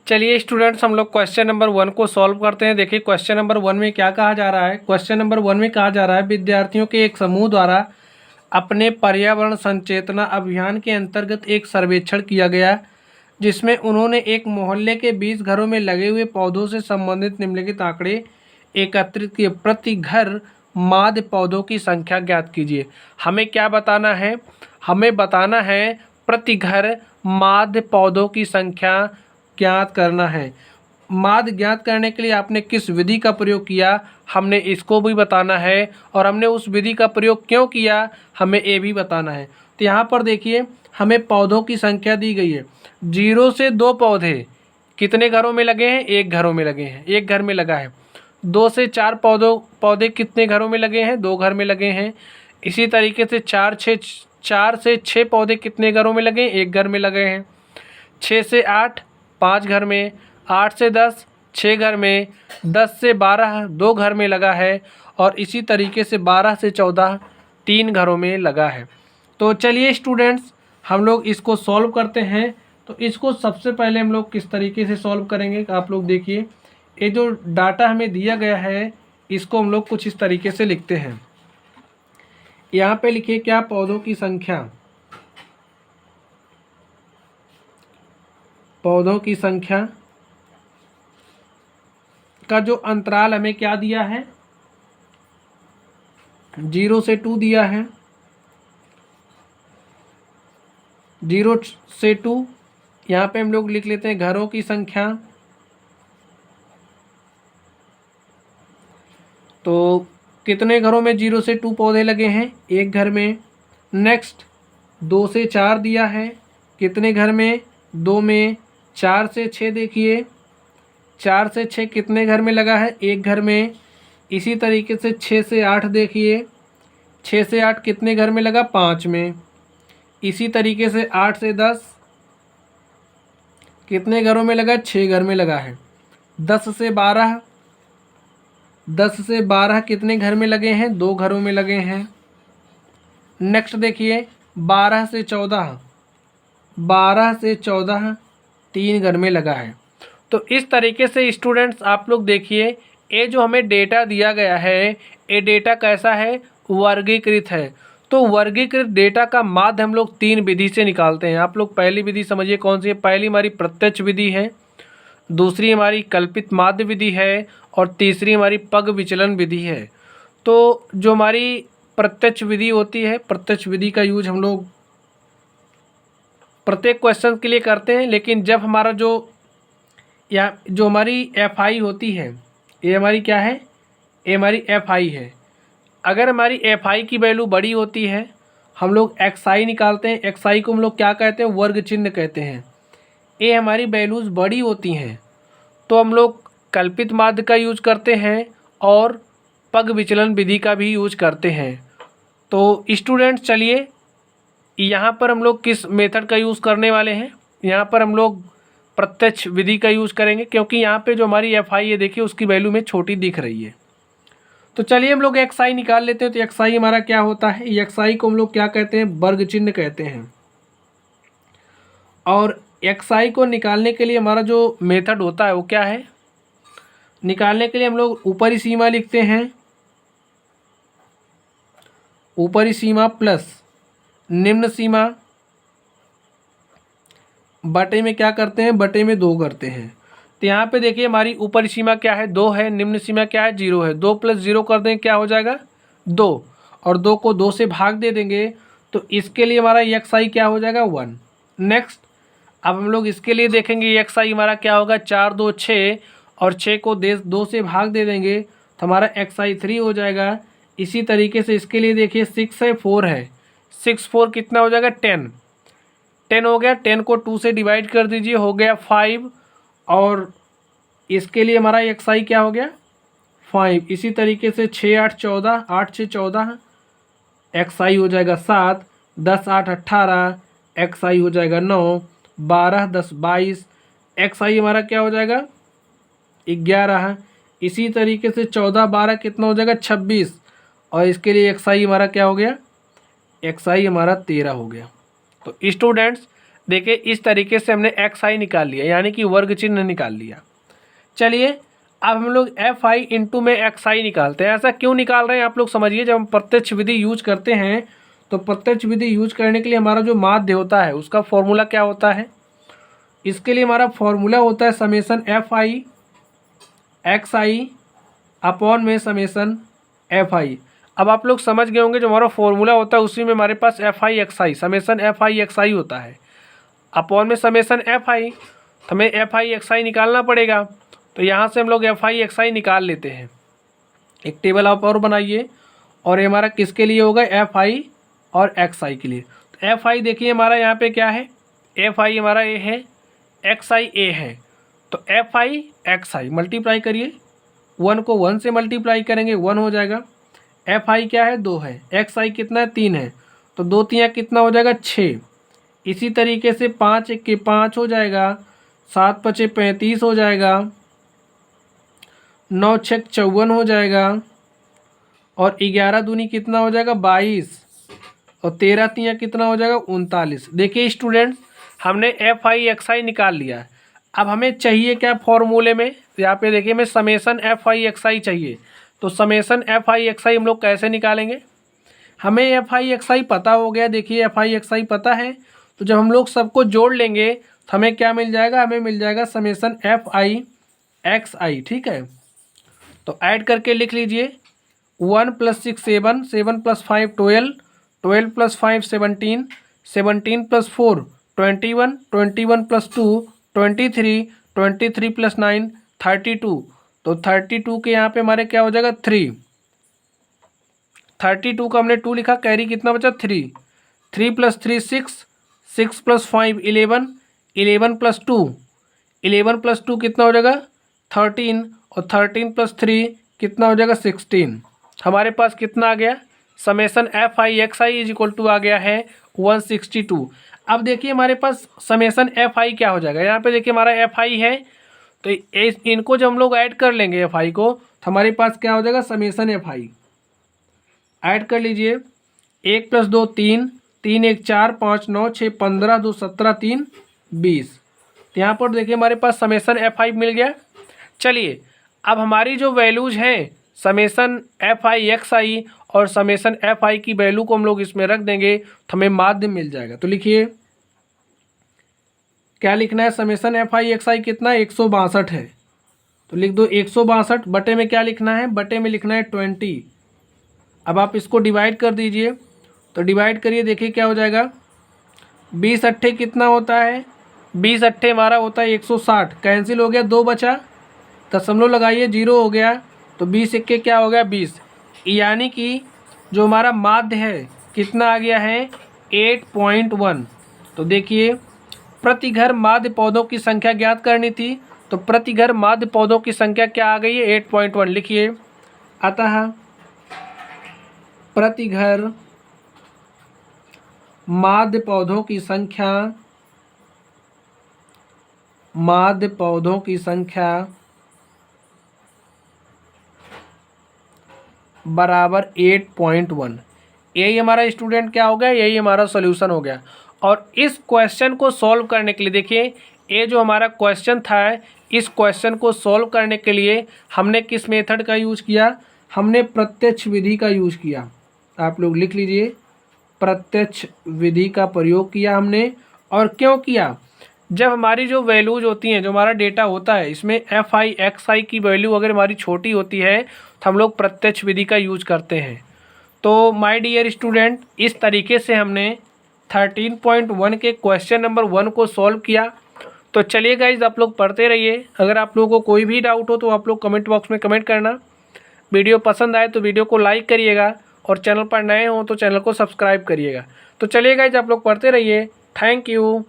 चलिए स्टूडेंट्स, हम लोग क्वेश्चन नंबर 1 को सॉल्व करते हैं। देखिए क्वेश्चन नंबर 1 में क्या कहा जा रहा है। क्वेश्चन नंबर 1 में कहा जा रहा है विद्यार्थियों के एक समूह द्वारा अपने पर्यावरण संचेतना अभियान के अंतर्गत एक सर्वेक्षण किया गया, जिसमें उन्होंने एक मोहल्ले के 20 घरों में लगे हुए पौधों से संबंधित निम्नलिखित आंकड़े एकत्रित किए। प्रति घर माध्य पौधों की संख्या ज्ञात कीजिए। हमें क्या बताना है? हमें बताना है प्रति घर माध्य पौधों की संख्या ज्ञात करना है। माध्य ज्ञात करने के लिए आपने किस विधि का प्रयोग किया, हमने इसको भी बताना है, और हमने उस विधि का प्रयोग क्यों किया, हमें ये भी बताना है। तो यहाँ पर देखिए हमें पौधों की संख्या दी गई है। 0 से 2 पौधे कितने घरों में लगे हैं? एक घरों में लगे हैं, एक घर में लगा है। 2 से 4 पौधे कितने घरों में लगे हैं? 2 घर में लगे हैं। इसी तरीके से 4 से 6 पौधे कितने घरों में लगे हैं? एक घर में लगे हैं। 6 से 8 5 घर में, 8 से 10 6 घर में, 10 से 12 2 घर में लगा है, और इसी तरीके से 12 से 14 3 घरों में लगा है। तो चलिए स्टूडेंट्स, हम लोग इसको सॉल्व करते हैं। तो इसको सबसे पहले हम लोग किस तरीके से सॉल्व करेंगे, आप लोग देखिए। ये जो डाटा हमें दिया गया है इसको हम लोग कुछ इस तरीके से लिखते हैं। यहाँ पे लिखिए क्या? पौधों की संख्या। पौधों की संख्या का जो अंतराल हमें क्या दिया है? 0 से 2 दिया है। 0 से 2 यहाँ पे हम लोग लिख लेते हैं घरों की संख्या। तो कितने घरों में 0 से 2 पौधे लगे हैं? एक घर में। नेक्स्ट 2 से 4 दिया है, कितने घर में? 2 में। 4 से 6 देखिए, 4 से 6 कितने घर में लगा है? एक घर में। इसी तरीके से 6 से 8 देखिए, 6 से 8 कितने घर में लगा? 5 में। इसी तरीके से 8 से 10 कितने घरों में लगा? 6 घर में लगा है। 10 से 12 कितने घर में लगे हैं? 2 घरों में लगे हैं। नेक्स्ट देखिए 12 से 14 3 घर में लगा है। तो इस तरीके से स्टूडेंट्स आप लोग देखिए, ये जो हमें डेटा दिया गया है, ये डेटा कैसा है? वर्गीकृत है। तो वर्गीकृत डेटा का माध्य हम लोग 3 विधि से निकालते हैं। आप लोग पहली विधि समझिए कौन सी है। पहली हमारी प्रत्यक्ष विधि है, दूसरी हमारी कल्पित माध्य विधि है, और तीसरी हमारी पग विचलन विधि है। तो जो हमारी प्रत्यक्ष विधि होती है, प्रत्यक्ष विधि का यूज हम लोग प्रत्येक क्वेश्चन के लिए करते हैं, लेकिन जब हमारा जो हमारी FI होती है, ये हमारी क्या है? ये हमारी FI है। अगर हमारी FI की वैल्यू बड़ी होती है, हम लोग XI निकालते हैं। XI को हम लोग क्या कहते हैं? वर्ग चिन्ह कहते हैं। ये हमारी वैल्यूज़ बड़ी होती हैं तो हम लोग कल्पित माध्य का यूज करते हैं और पग विचलन विधि का भी यूज करते हैं। तो स्टूडेंट्स चलिए, यहाँ पर हम लोग किस मेथड का यूज़ करने वाले हैं? यहाँ पर हम लोग प्रत्यक्ष विधि का यूज़ करेंगे, क्योंकि यहाँ पे जो हमारी FI है देखिए उसकी वैल्यू में छोटी दिख रही है। तो चलिए हम लोग XI निकाल लेते हैं। तो XI हमारा क्या होता है? XI को हम लोग क्या कहते हैं? वर्ग चिन्ह कहते हैं। और XI को निकालने के लिए हमारा जो मेथड होता है वो क्या है? निकालने के लिए हम लोग ऊपरी सीमा लिखते हैं, ऊपरी सीमा प्लस निम्न सीमा बटे में क्या करते हैं? बटे में 2 करते हैं। तो यहाँ पे देखिए हमारी ऊपरी सीमा क्या है? 2 है। निम्न सीमा क्या है? 0 है। 2 + 0 कर दें, क्या हो जाएगा? 2, और 2 को 2 से भाग दे देंगे, तो इसके लिए हमारा XI क्या हो जाएगा? 1। नेक्स्ट अब हम लोग इसके लिए देखेंगे XI हमारा क्या होगा? 4 2 6, और 6 को 2 से भाग दे देंगे तो हमारा XI 3 हो जाएगा। इसी तरीके से इसके लिए देखिए 6 है, 4 है। 6 4 कितना हो जाएगा? 10 हो गया। 10 को 2 से डिवाइड कर दीजिए, हो गया 5, और इसके लिए हमारा XI क्या हो गया? 5। इसी तरीके से 6 8 14, 8 6 14, XI हो जाएगा 7, 10 8 18, XI हो जाएगा 9, 12 10 22, XI हमारा क्या हो जाएगा? 11। इसी तरीके से 14 12 कितना हो जाएगा? 26, और इसके लिए XI हमारा क्या हो गया? XI हमारा 13 हो गया। तो स्टूडेंट्स देखिए इस तरीके से हमने एक्स आई निकाल लिया, यानी कि वर्ग चिन्ह निकाल लिया। चलिए अब हम लोग एफ आई इंटू में एक्स आई निकालते हैं। ऐसा क्यों निकाल रहे हैं आप लोग समझिए। जब हम प्रत्यक्ष विधि यूज करते हैं तो प्रत्यक्ष विधि यूज करने के लिए हमारा जो माध्य होता है उसका फॉर्मूला क्या होता है। इसके लिए हमारा फॉर्मूला होता है summation F I X I upon में समेसन एफ आई। अब आप लोग समझ गए होंगे जो हमारा फॉर्मूला होता है उसी में हमारे पास F I X I summation F I X I होता है, अपॉन में समेसन एफ आई। तो हमें एफ आई एक्स आई निकालना पड़ेगा। तो यहाँ से हम लोग एफ आई एक्स आई निकाल लेते हैं। एक टेबल आप और बनाइए, और ये हमारा किसके लिए होगा, एफ आई और एक्स आई के लिए। तो एफ आई देखिए हमारा यहाँ पे क्या है, एफ आई हमारा ए है, एक्स आई ए है। तो F I X I multiply करिए, 1 को 1 से मल्टीप्लाई करेंगे 1 हो जाएगा। एफ आई क्या है, 2 है, एक्स आई कितना है, 3 है। तो 2 3 कितना हो जाएगा, 6। इसी तरीके से 5 1 के 5 हो जाएगा, 7 5 35 हो जाएगा, 9 6 54 हो जाएगा, और 11 दूनी कितना हो जाएगा, 22, और 13 3 कितना हो जाएगा, 39। देखिए स्टूडेंट्स हमने एफ आई एक्स आई निकाल लिया। अब हमें चाहिए क्या फॉर्मूले में, यहाँ पे देखिए हमें समेसन एफ आई एक्स आई चाहिए। तो समेसन एफ आई एक्स आई हम लोग कैसे निकालेंगे। हमें एफ आई एक्स आई पता हो गया, देखिए एफ आई एक्स आई पता है। तो जब हम लोग सबको जोड़ लेंगे तो हमें क्या मिल जाएगा, हमें मिल जाएगा समेसन एफ आई एक्स आई। ठीक है, तो ऐड करके लिख लीजिए 1 + 6 7, 7 + 5 12, 12 + 5 17, 17 + 4 21, 21 + 2 23, 23 + 9 32। तो 32 के यहाँ पे हमारे क्या हो जाएगा, 3। 32 का हमने 2 लिखा, कैरी कितना बचा, 3। 3 + 3 6, 6 + 5 11, 11 + 2, 11 + 2 कितना हो जाएगा, 13, और 13 + 3 कितना हो जाएगा, 16। हमारे पास कितना आ गया, summation F I X I is equal to आ गया है 162। अब देखिए हमारे पास समेसन एफ आई क्या हो जाएगा, यहाँ पे देखिए हमारा एफ आई है। तो इनको जब हम लोग ऐड कर लेंगे एफ आई को, तो हमारे पास क्या हो जाएगा, समेसन एफ आई। ऐड कर लीजिए, 1 + 2 3, 3 1 4 5 9 6 15 2 17 3 20। तो यहाँ पर देखिए हमारे पास समेसन एफ आई मिल गया। चलिए अब हमारी जो वैल्यूज हैं समेसन एफ आई एक्स आई और समेसन एफ आई की वैल्यू को हम लोग इसमें रख देंगे तो हमें माध्य मिल जाएगा। तो लिखिए क्या लिखना है, समेसन एफ आई एक्स आई कितना है, 162 है। तो लिख दो 162, बटे में क्या लिखना है, बटे में लिखना है 20। अब आप इसको डिवाइड कर दीजिए, तो डिवाइड करिए, देखिए क्या हो जाएगा, 20 अट्ठे कितना होता है, 20 अट्ठे हमारा होता है 160, कैंसिल हो गया, 2 बचा, दशमलव लगाइए, 0 हो गया। तो 20 1 क्या हो गया, 20। यानी कि जो हमारा माध्य है कितना आ गया है, 8.1। तो देखिए प्रति घर माध्य पौधों की संख्या ज्ञात करनी थी, तो प्रति घर माध्य पौधों की संख्या क्या आ गई है, 8.1। लिखिए अतः प्रति घर माध्य पौधों की संख्या, माध्य पौधों की संख्या बराबर 8.1। यही हमारा स्टूडेंट क्या हो गया, यही हमारा सॉल्यूशन हो गया। और इस क्वेश्चन को सॉल्व करने के लिए देखिए ये जो हमारा क्वेश्चन था, इस क्वेश्चन को सॉल्व करने के लिए हमने किस मेथड का यूज़ किया, हमने प्रत्यक्ष विधि का यूज़ किया। आप लोग लिख लीजिए, प्रत्यक्ष विधि का प्रयोग किया हमने। और क्यों किया, जब हमारी जो वैल्यूज होती हैं, जो हमारा डेटा होता है, इसमें एफ आई एक्स आई की वैल्यू अगर हमारी छोटी होती है तो हम लोग प्रत्यक्ष विधि का यूज करते हैं। तो माय डियर स्टूडेंट, इस तरीके से हमने 13.1 के क्वेश्चन नंबर 1 को सॉल्व किया। तो चलिए गाइज आप लोग पढ़ते रहिए। अगर आप लोगों को कोई भी डाउट हो तो आप लोग कमेंट बॉक्स में कमेंट करना। वीडियो पसंद आए तो वीडियो को लाइक करिएगा, और चैनल पर नए हो तो चैनल को सब्सक्राइब करिएगा। तो चलिए गाइज आप लोग पढ़ते रहिए। Thank you.